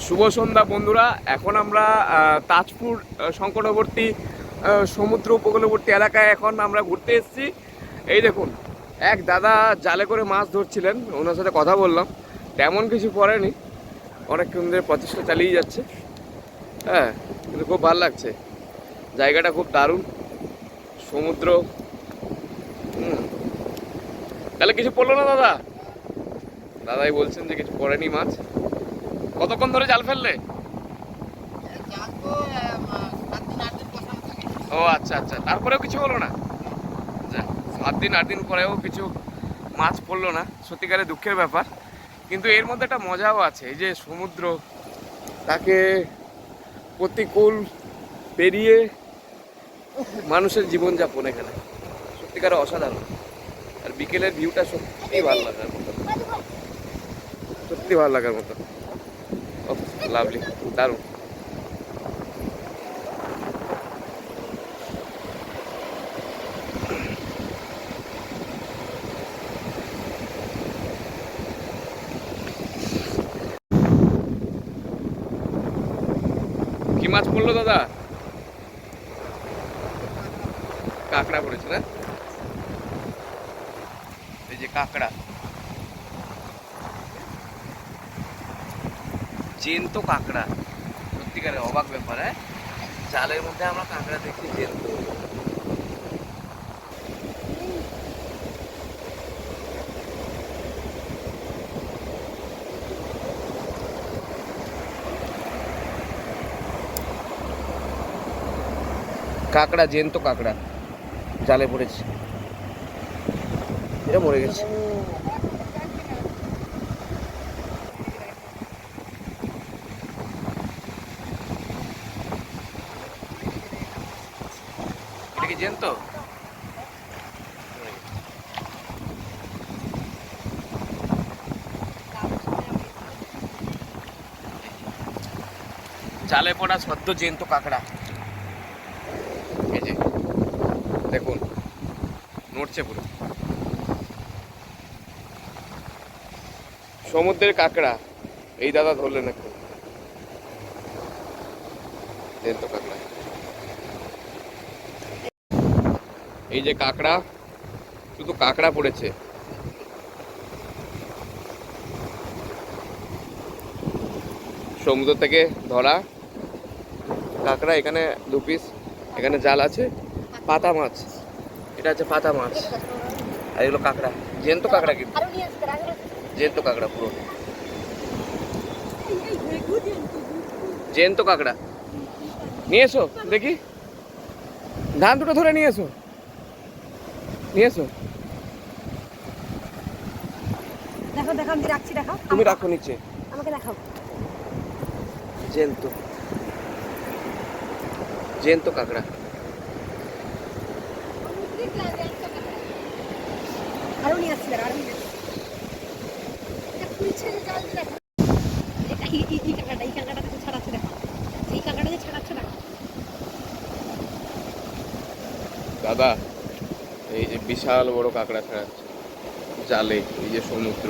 শুভ সন্ধ্যা বন্ধুরা। এখন আমরা তাজপুর সংকটবর্তী সমুদ্র উপকূলবর্তী এলাকায় এখন আমরা ঘুরতে এসেছি। এই দেখুন, এক দাদা জালে করে মাছ ধরছিলেন, ওনার সাথে কথা বললাম। তেমন কিছু পড়েনি, অনেকক্ষণ ধরে প্রচেষ্টা চালিয়ে যাচ্ছে। হ্যাঁ, কিন্তু খুব ভালো লাগছে, জায়গাটা খুব দারুণ, সমুদ্র। তাহলে কিছু পড়লো না দাদা? দাদাই বলছেন যে কিছু পড়েনি মাছ। কতক্ষণ ধরে জাল ফেললে? ও আচ্ছা আচ্ছা, তারপরেও কিছু হলো না? 7 দিন 8 দিন পরেও কিছু মাছ পড়লো না, সত্যিকারে দুঃখের ব্যাপার। কিন্তু এর মধ্যে একটা মজাও আছে, এই যে সমুদ্র, তাকে প্রতিকূল পেরিয়ে মানুষের জীবনযাপন এখানে সত্যিকারে অসাধারণ। আর বিকেলের ভিউটা সত্যি ভালো লাগার মতো, সত্যি ভালো লাগার মতো। লাভলি, দারুণ। কি মাছ পড়লো দাদা? কাঁকড়া পড়েছে না? এই যে কাঁকড়া, জ্যান্ত কাঁকড়া, সত্যিকারে অবাক ব্যাপার। হ্যাঁ, জালের মধ্যে আমরা কাঁকড়া দেখছি জ্যান্ত। কাঁকড়া, জ্যান্ত কাঁকড়া জালে পড়েছে, এটা মরে গেছে। এটা কি জ্যান্ত? জালে পড়া সদ্য জ্যান্ত কাঁকড়া, এই যে দেখুন, নড়ছে পুরো। সমুদ্রের কাঁকড়া এই দাদা ধরলেন এখন, জ্যান্ত কাঁকড়া। এই যে কাঁকড়া, শুধু কাঁকড়া পড়েছে। সমুদ্র থেকে ধরা কাঁকড়া, এখানে 2 পিস, এখানে জাল আছে। পাতা মাছ, এটা হচ্ছে পাতা মাছ, আর এগুলো কাঁকড়া, জ্যান্ত কাঁকড়া, কিন্তু জ্যান্ত কাঁকড়া পুরো, জ্যান্ত কাঁকড়া। নিয়ে এসো দেখি, ধান দুটো ধরে নিয়ে এসো, নিয়ে এসো। দেখো দেখো, আমি রাখছি, দেখো তুমি রাখো নিচে, আমাকে দেখাও। জ্যান্ত, জ্যান্ত কাঁকড়া। আরো নিয়ে আসছি, আরো নিয়ে আসছি। এটা খুলছে যে জাল দিয়ে, দেখো এটা এই কাঁকড়াটা যে ছাড়াচ্ছে, দেখো এই কাঁকড়াটা যে ছাড়াচ্ছে, দেখো দাদা। এই যে বিশাল বড় কাঁকড়া ছাড়াচ্ছে জালে, এই যে সমুদ্র।